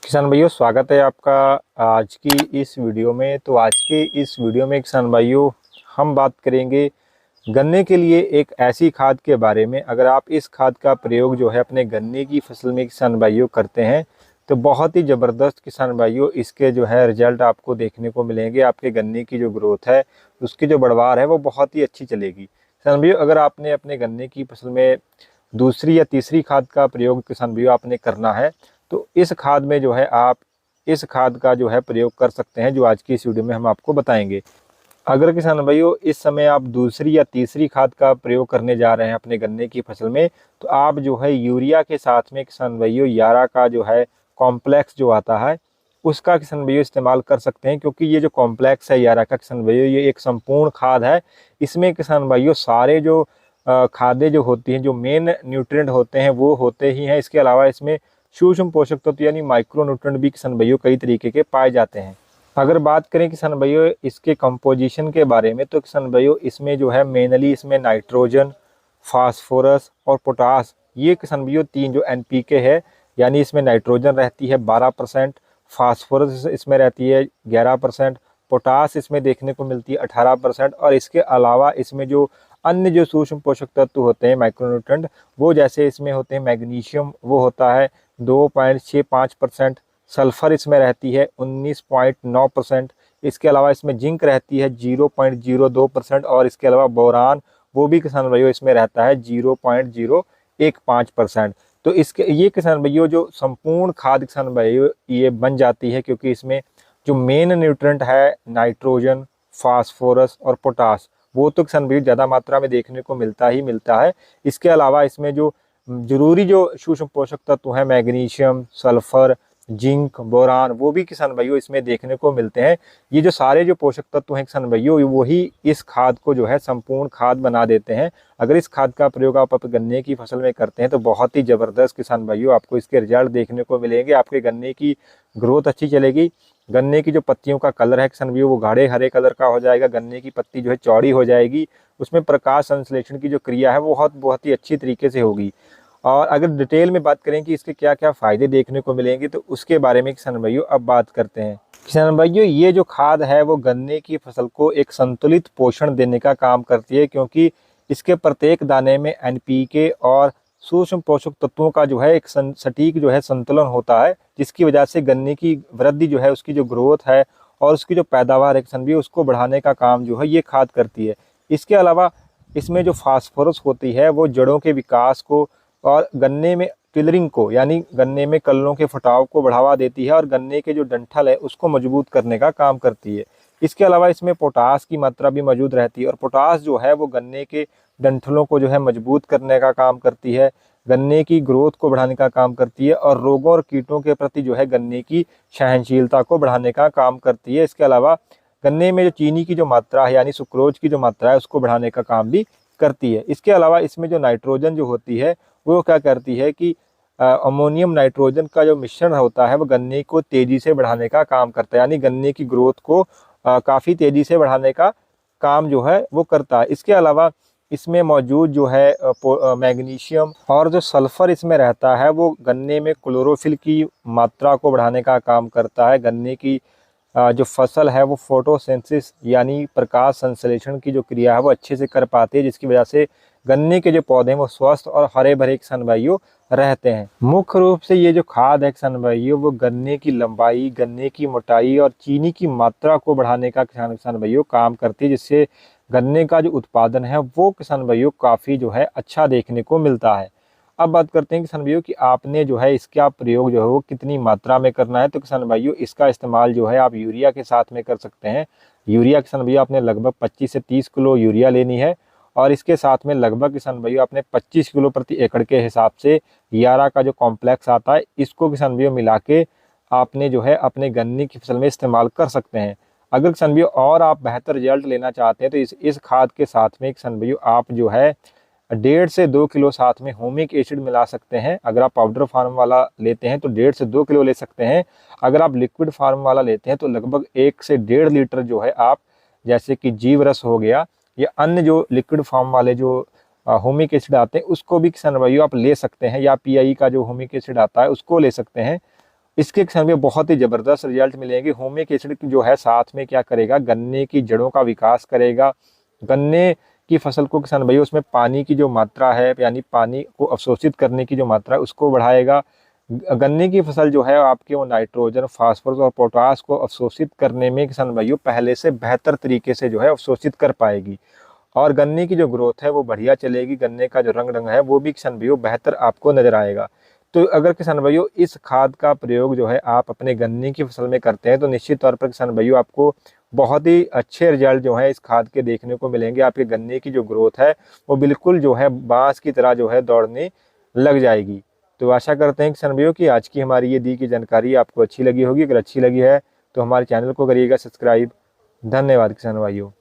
किसान भाइयों, स्वागत है आपका आज की इस वीडियो में। तो आज के इस वीडियो में किसान भाइयों हम बात करेंगे गन्ने के लिए एक ऐसी खाद के बारे में। अगर आप इस खाद का प्रयोग जो है अपने गन्ने की फसल में किसान भाइयों करते हैं तो बहुत ही ज़बरदस्त किसान भाइयों इसके जो है रिजल्ट आपको देखने को मिलेंगे। आपके गन्ने की जो ग्रोथ है, उसकी जो बढ़वार है वो बहुत ही अच्छी चलेगी। किसान भाइयों, अगर आपने अपने गन्ने की फसल में दूसरी या तीसरी खाद का प्रयोग किसान भाइयों आपने करना है तो इस खाद में जो है आप इस खाद का जो है प्रयोग कर सकते हैं, जो आज की इस वीडियो में हम आपको बताएंगे। अगर किसान भाइयों इस समय आप दूसरी या तीसरी खाद का प्रयोग करने जा रहे हैं अपने गन्ने की फसल में, तो आप जो है यूरिया के साथ में किसान भाइयों यारा का जो है कॉम्प्लेक्स जो आता है उसका किसान भाइयों इस्तेमाल कर सकते हैं। क्योंकि ये जो कॉम्प्लेक्स है यारा का किसान भाइयों, ये एक संपूर्ण खाद है। इसमें किसान भाइयों सारे जो खादें जो होती हैं, जो मेन न्यूट्रिएंट होते हैं वो होते ही हैं। इसके अलावा इसमें सूक्ष्म पोषक तत्व यानी माइक्रो न्यूट्रिएंट भी किसान भाइयों कई तरीके के पाए जाते हैं। अगर बात करें किसान भाइयों इसके कंपोजिशन के बारे में, तो किसान भाइयों इसमें जो है मेनली इसमें नाइट्रोजन, फास्फोरस और पोटास, ये किसान भाइयों तीन जो एनपीके है, यानी इसमें नाइट्रोजन रहती है 12%, फास्फोरस इसमें रहती है 11%, पोटास इसमें देखने को मिलती है 18%। और इसके अलावा इसमें जो अन्य जो सूक्ष्म पोषक तत्व होते हैं माइक्रोन्यूट्रेंट, वो जैसे इसमें होते हैं मैग्नीशियम, वो होता है 2.65%, सल्फर इसमें रहती है 19.9%। इसके अलावा इसमें जिंक रहती है 0.02% और इसके अलावा बोरान वो भी किसान भाइयों इसमें रहता है 0.015%। तो इसके ये किसान भाइयों जो संपूर्ण खाद किसान भाइयों ये बन जाती है, क्योंकि इसमें जो मेन न्यूट्रिएंट है नाइट्रोजन, फास्फोरस और पोटास, वो तो किसान भाइयों ज़्यादा मात्रा में देखने को मिलता ही मिलता है। इसके अलावा इसमें जो जरूरी जो सूक्ष्म पोषक तत्व हैं मैग्नीशियम, सल्फर, जिंक, बोरान, वो भी किसान भाइयों इसमें देखने को मिलते हैं। ये जो सारे जो पोषक तत्व हैं किसान भाइयों, वही इस खाद को जो है संपूर्ण खाद बना देते हैं। अगर इस खाद का प्रयोग आप अपने गन्ने की फसल में करते हैं तो बहुत ही ज़बरदस्त किसान भाइयों आपको इसके रिजल्ट देखने को मिलेंगे। आपके गन्ने की ग्रोथ अच्छी चलेगी। गन्ने की जो पत्तियों का कलर है किसान भाइयों वो गाढ़े हरे कलर का हो जाएगा। गन्ने की पत्ती जो है चौड़ी हो जाएगी। उसमें प्रकाश संश्लेषण की जो क्रिया है वो बहुत ही अच्छी तरीके से होगी। और अगर डिटेल में बात करें कि इसके क्या क्या फ़ायदे देखने को मिलेंगे, तो उसके बारे में किसान भाइयों अब बात करते हैं। किसान भाइयों ये जो खाद है वो गन्ने की फसल को एक संतुलित पोषण देने का काम करती है, क्योंकि इसके प्रत्येक दाने में एनपीके और सूक्ष्म पोषक तत्वों का जो है एक सटीक जो है संतुलन होता है, जिसकी वजह से गन्ने की वृद्धि जो है, उसकी जो ग्रोथ है और उसकी जो पैदावार है किसान भाइयों उसको बढ़ाने का काम जो है ये खाद करती है। इसके अलावा इसमें जो फास्फोरस होती है वो जड़ों के विकास को और गन्ने में टिलरिंग को यानी गन्ने में कल्लों के फटाव को बढ़ावा देती है और गन्ने के जो डंठल है उसको मजबूत करने का काम करती है। इसके अलावा इसमें पोटास की मात्रा भी मौजूद रहती है और पोटास जो है वो गन्ने के डंठलों को जो है मजबूत करने का काम करती है, गन्ने की ग्रोथ को बढ़ाने का काम करती है और रोगों और कीटों के प्रति जो है गन्ने की सहनशीलता को बढ़ाने का काम करती है। इसके अलावा गन्ने में जो चीनी की जो मात्रा है यानी सुक्रोज की जो मात्रा है उसको बढ़ाने का काम भी करती है। इसके अलावा इसमें जो नाइट्रोजन जो होती है वो क्या करती है कि अमोनियम नाइट्रोजन का जो मिश्रण होता है वो गन्ने को तेज़ी से बढ़ाने का काम करता है, यानी गन्ने की ग्रोथ को काफ़ी तेज़ी से बढ़ाने का काम जो है वो करता है। इसके अलावा इसमें मौजूद जो है मैग्नीशियम और जो सल्फ़र इसमें रहता है वो गन्ने में क्लोरोफिल की मात्रा को बढ़ाने का काम करता है। गन्ने की जो फसल है वो फोटोसिंथेसिस यानी प्रकाश संश्लेषण की जो क्रिया है वो अच्छे से कर पाती है, जिसकी वजह से गन्ने के जो पौधे हैं वो स्वस्थ और हरे भरे किसान भाइयों रहते हैं। मुख्य रूप से ये जो खाद है किसान भाइयों वो गन्ने की लंबाई, गन्ने की मोटाई और चीनी की मात्रा को बढ़ाने का किसान भाइयों काम करती है, जिससे गन्ने का जो उत्पादन है वो किसान भाइयों काफ़ी जो है अच्छा देखने को मिलता है। अब बात करते हैं किसान भाइयों कि आपने जो है इसका प्रयोग जो है वो कितनी मात्रा में करना है। तो किसान भाइयों इसका इस्तेमाल जो है आप यूरिया के साथ में कर सकते हैं। यूरिया किसान भाइयों आपने लगभग 25 से 30 किलो यूरिया लेनी है और इसके साथ में लगभग किसान भाइयों आपने 25 किलो प्रति एकड़ के हिसाब से यारा का जो कॉम्प्लेक्स आता है इसको किसान भाइयों मिला के आपने जो है अपने गन्ने की फसल में इस्तेमाल कर सकते हैं। अगर किसान भाइयों और आप बेहतर रिजल्ट लेना चाहते हैं तो इस खाद के साथ में किसान भाइयों आप जो है 1.5 से 2 किलो साथ में होमिक एसिड मिला सकते हैं। अगर आप पाउडर फार्म वाला लेते हैं तो 1.5 से 2 किलो ले सकते हैं। अगर आप लिक्विड फार्म वाला लेते हैं तो लगभग 1 से 1.5 लीटर जो है आप, जैसे कि जीवरस हो गया या अन्य जो लिक्विड फार्म वाले जो होमिक एसिड आते हैं उसको भी किसान भाइयों आप ले सकते हैं, या पीआई का जो होमिक एसिड आता है उसको ले सकते हैं। इसके किसान भाई बहुत ही ज़बरदस्त रिजल्ट मिलेंगे। ह्यूमिक एसिड जो है साथ में क्या करेगा, गन्ने की जड़ों का विकास करेगा। गन्ने की फसल को किसान भाई उसमें पानी की जो मात्रा है, यानी पानी को अवशोषित करने की जो मात्रा है उसको बढ़ाएगा। गन्ने की फसल जो है आपके वो नाइट्रोजन, फास्फोरस और पोटास को अवशोषित करने में किसान भाइयों पहले से बेहतर तरीके से जो है अवशोषित कर पाएगी। और गन्ने की जो ग्रोथ है वो बढ़िया चलेगी। गन्ने का जो रंग है वो भी किसान भाइयों बेहतर आपको नजर आएगा। तो अगर किसान भाइयों इस खाद का प्रयोग जो है आप अपने गन्ने की फसल में करते हैं तो निश्चित तौर पर किसान भाइयों आपको बहुत ही अच्छे रिजल्ट जो है इस खाद के देखने को मिलेंगे। आपके गन्ने की जो ग्रोथ है वो बिल्कुल जो है बांस की तरह जो है दौड़ने लग जाएगी। तो आशा करते हैं किसान भाइयों कि आज की हमारी ये दी की जानकारी आपको अच्छी लगी होगी। अगर अच्छी लगी है तो हमारे चैनल को करिएगा सब्सक्राइब। धन्यवाद किसान भाइयों।